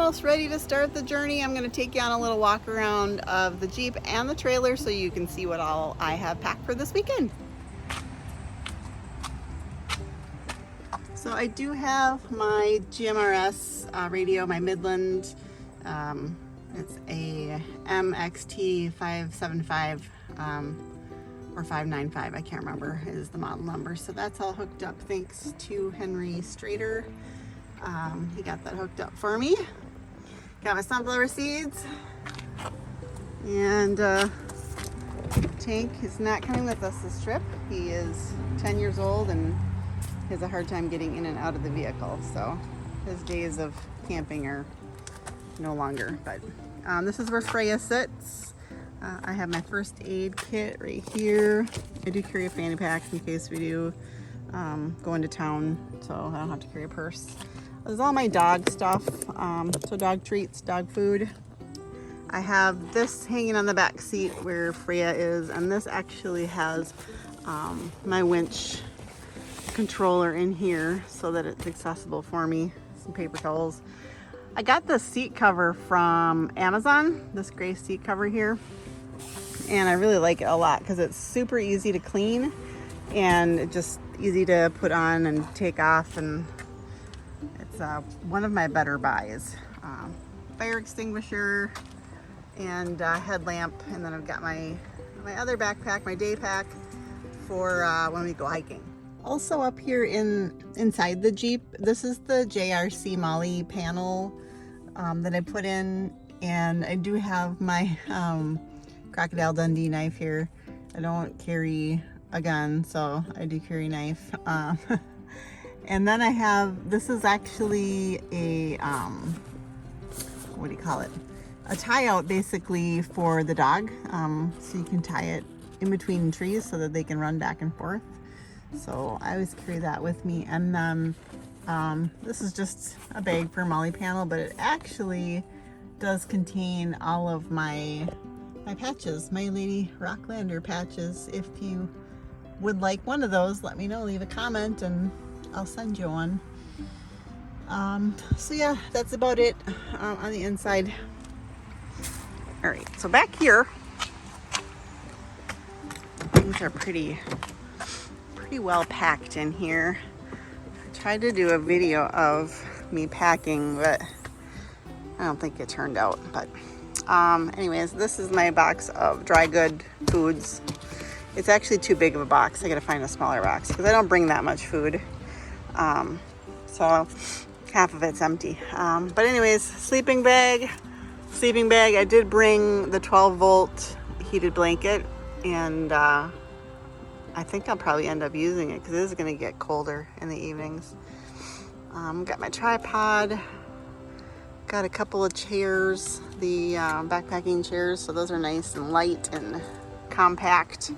else ready to start the journey. I'm going to take you on a little walk around of the Jeep and the trailer so you can see what all I have packed for this weekend. So I do have my GMRS radio, my Midland. It's a MXT 575 or 595, I can't remember, is the model number. So that's all hooked up thanks to Henry Strader. He got that hooked up for me. Got my sunflower seeds. And Tank is not coming with us this trip. He is 10 years old and has a hard time getting in and out of the vehicle. So his days of camping are no longer. But this is where Freya sits. I have my first aid kit right here. I do carry a fanny pack in case we do go into town, so I don't have to carry a purse. There's all my dog stuff, so dog treats, dog food. I have this hanging on the back seat where Freya is, and this actually has my winch controller in here so that it's accessible for me. Some paper towels. I got this seat cover from Amazon, this gray seat cover here, and I really like it a lot because it's super easy to clean and just easy to put on and take off, and it's one of my better buys. Fire extinguisher and headlamp, and then I've got my other backpack, my day pack for when we go hiking. Also up here inside the Jeep, this is the JRC Molly panel that I put in, and I do have my Crocodile Dundee knife here. I don't carry a gun, so I do carry a knife. And then I have, this is actually a, what do you call it? A tie out basically for the dog. So you can tie it in between trees so that they can run back and forth. So I always carry that with me. And then this is just a bag for Molly panel, but it actually does contain all of my patches, my Lady Rocklander patches. If you would like one of those, let me know, leave a comment and I'll send you one. So yeah, that's about it on the inside. All right, so back here, things are pretty well packed in here. I tried to do a video of me packing, but I don't think it turned out. But anyways, this is my box of dry good foods. It's actually too big of a box. I gotta find a smaller box because I don't bring that much food. So half of it's empty. But anyways, sleeping bag. I did bring the 12-volt heated blanket, and I think I'll probably end up using it because it is going to get colder in the evenings. Got my tripod. Got a couple of chairs, the backpacking chairs, so those are nice and light and compact.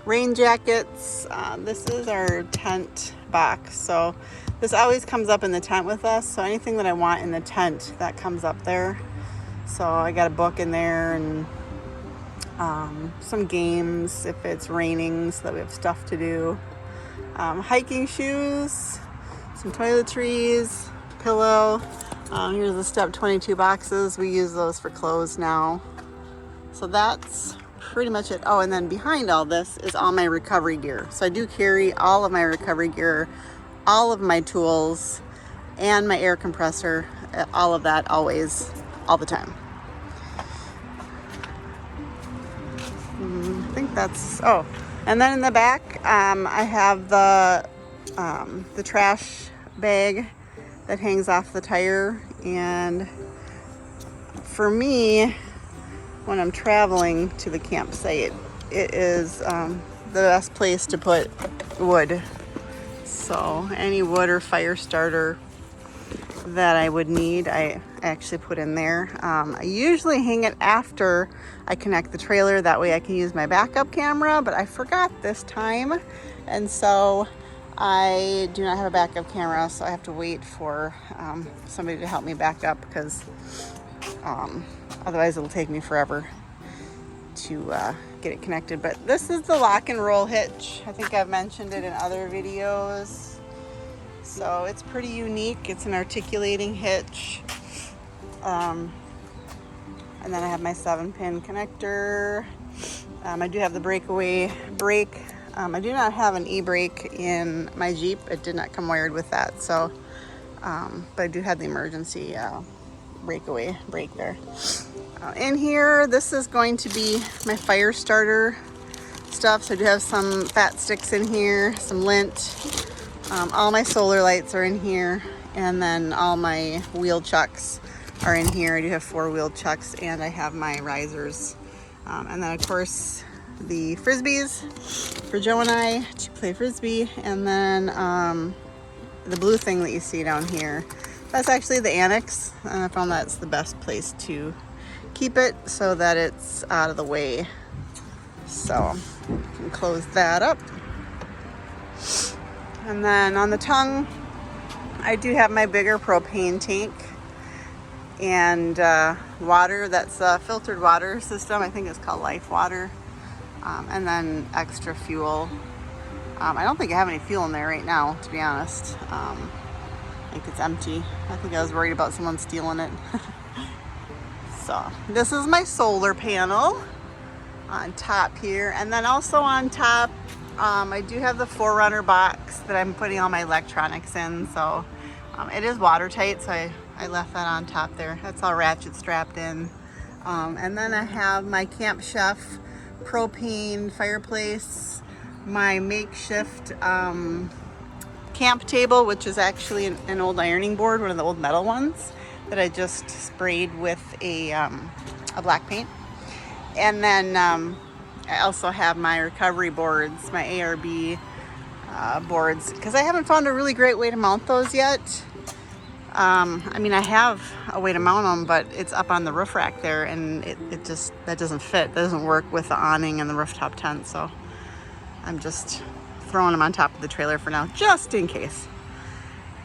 Rain jackets. This is our tent box, so this always comes up in the tent with us, so anything that I want in the tent, that comes up there. So I got a book in there and some games if it's raining so that we have stuff to do. Hiking shoes, some toiletries, pillow. Here's the Step 22 boxes. We use those for clothes now. So that's pretty much it. Oh, and then behind all this is all my recovery gear. So I do carry all of my recovery gear, all of my tools, and my air compressor, all of that always, all the time. I think that's, oh, and then in the back, I have the trash bag that hangs off the tire. And for me, when I'm traveling to the campsite, it is the best place to put wood. So any wood or fire starter that I would need, I actually put in there. I usually hang it after I connect the trailer, that way I can use my backup camera, but I forgot this time, and so I do not have a backup camera, so I have to wait for somebody to help me back up, because otherwise it'll take me forever to get it connected. But this is the lock and roll hitch. I think I've mentioned it in other videos. So it's pretty unique. It's an articulating hitch. And then I have my 7-pin connector. I do have the breakaway brake. I do not have an e-brake in my Jeep. It did not come wired with that. So, but I do have the emergency breakaway brake there. In here, this is going to be my fire starter stuff. So I do have some fat sticks in here, some lint. All my solar lights are in here. And then all my wheel chucks are in here. I do have 4 wheel chucks, and I have my risers. And then of course the Frisbees for Joe and I to play Frisbee. And then the blue thing that you see down here, that's actually the annex. And I found that's the best place to keep it so that it's out of the way. So you can close that up. And then on the tongue, I do have my bigger propane tank and water. That's a filtered water system. I think it's called Life Water. And then extra fuel. I don't think I have any fuel in there right now, to be honest. I think it's empty. I think I was worried about someone stealing it. So this is my solar panel on top here. And then also on top, I do have the 4Runner box that I'm putting all my electronics in. So it is watertight, so I left that on top there. That's all ratchet strapped in. And then I have my Camp Chef propane fireplace, my makeshift camp table, which is actually an old ironing board, one of the old metal ones that I just sprayed with a black paint. And then I also have my recovery boards, my ARB boards, because I haven't found a really great way to mount those yet. I mean, I have a way to mount them, but it's up on the roof rack there, and it just, that doesn't fit. That doesn't work with the awning and the rooftop tent, so I'm just throwing them on top of the trailer for now, just in case.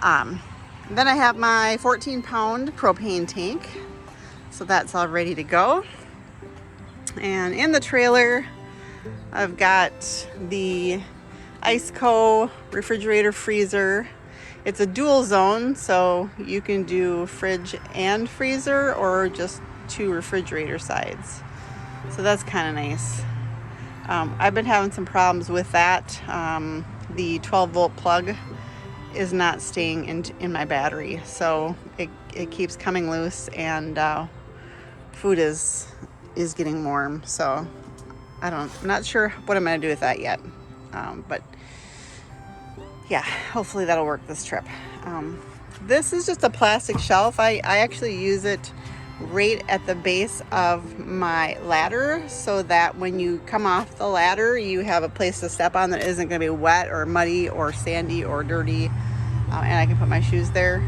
Then I have my 14-pound propane tank, so that's all ready to go. And in the trailer, I've got the Iceco refrigerator freezer. It's a dual zone, so you can do fridge and freezer or just 2 refrigerator sides. So that's kind of nice. I've been having some problems with that. The 12-volt plug is not staying in my battery, so it keeps coming loose, and food is getting warm. So I'm not sure what I'm gonna do with that yet, but yeah, hopefully that'll work this trip. This is just a plastic shelf. I actually use it right at the base of my ladder, so that when you come off the ladder, you have a place to step on that isn't going to be wet or muddy or sandy or dirty, and I can put my shoes there.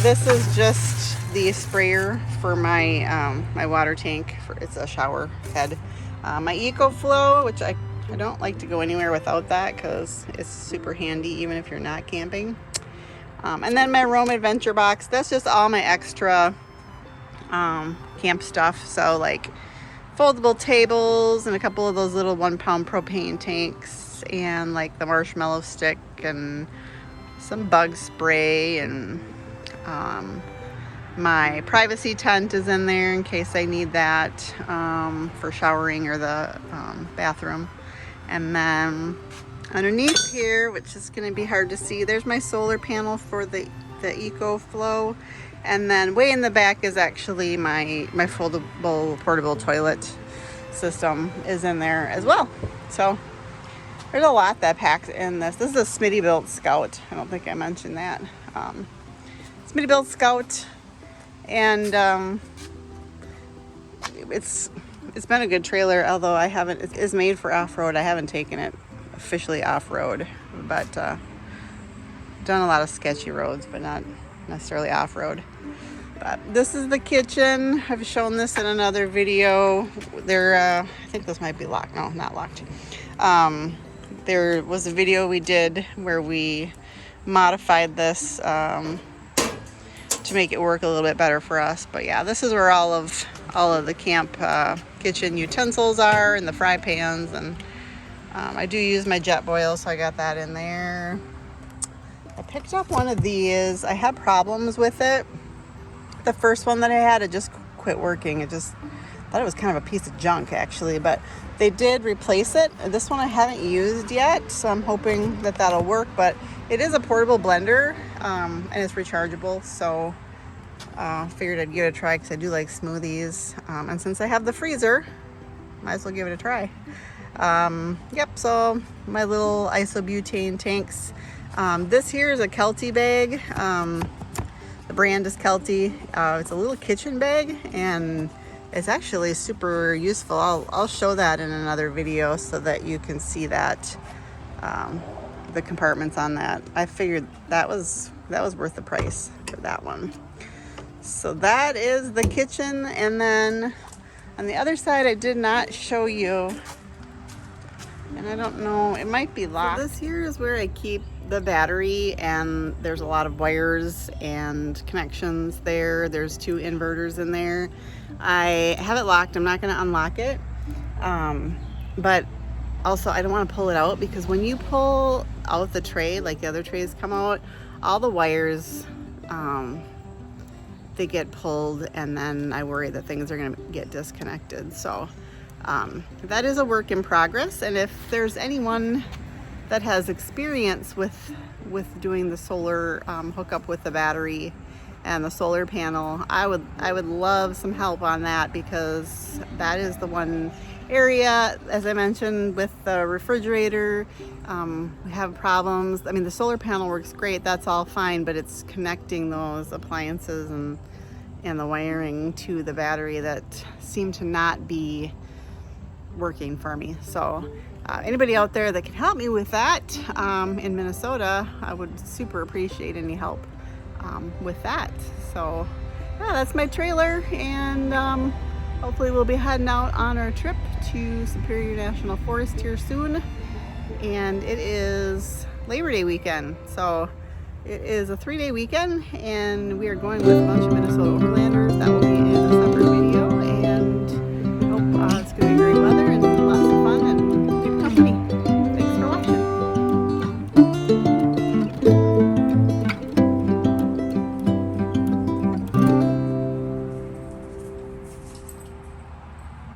This is just the sprayer for my my water tank. It's a shower head. My EcoFlow, which I don't like to go anywhere without that because it's super handy even if you're not camping. And then my Roam Adventure box, that's just all my extra camp stuff. So like foldable tables and a couple of those little 1-pound propane tanks, and like the marshmallow stick and some bug spray, and my privacy tent is in there in case I need that for showering or the bathroom. And then underneath here, which is going to be hard to see, there's my solar panel for the EcoFlow. And then way in the back is actually my foldable portable toilet system is in there as well. So there's a lot that packs in this. This is a Smittybilt Scout. I don't think I mentioned that. Smittybilt Scout. And it's been a good trailer, although it is made for off-road. I haven't taken it officially off-road, but done a lot of sketchy roads, but not necessarily off-road. But this is the kitchen. I've shown this in another video. I think this might be locked. No, not locked. There was a video we did where we modified this to make it work a little bit better for us. But yeah, this is where all of the camp kitchen utensils are, and the fry pans, and I do use my jet boil, so I got that in there. I picked up one of these. I had problems with it. The first one that I had, it just quit working. It just thought it was kind of a piece of junk actually, but they did replace it. This one I haven't used yet, so I'm hoping that that'll work, but it is a portable blender and it's rechargeable, so figured I'd give it a try because I do like smoothies, and since I have the freezer, might as well give it a try. Yep, so my little isobutane tanks. This here is a Kelty bag. The brand is Kelty. It's a little kitchen bag and it's actually super useful. I'll show that in another video so that you can see that, the compartments on that. I figured that was worth the price for that one. So that is the kitchen, and then on the other side I did not show you, and I don't know, it might be locked. So this here is where I keep the battery, and there's a lot of wires and connections there. There's 2 inverters in there. I have it locked. I'm not going to unlock it, but also I don't want to pull it out, because when you pull out the tray, like the other trays come out, all the wires, they get pulled, and then I worry that things are going to get disconnected. So that is a work in progress, and if there's anyone that has experience with doing the solar hookup with the battery and the solar panel, I would love some help on that, because that is the one area, as I mentioned, with the refrigerator, we have problems. I mean, the solar panel works great, that's all fine, but it's connecting those appliances and the wiring to the battery that seem to not be working for me. So anybody out there that can help me with that in Minnesota, I would super appreciate any help with that. So yeah, that's my trailer, and hopefully we'll be heading out on our trip to Superior National Forest here soon, and it is Labor Day weekend, so it is a 3-day weekend, and we are going with a bunch of Minnesota overlanders. That will be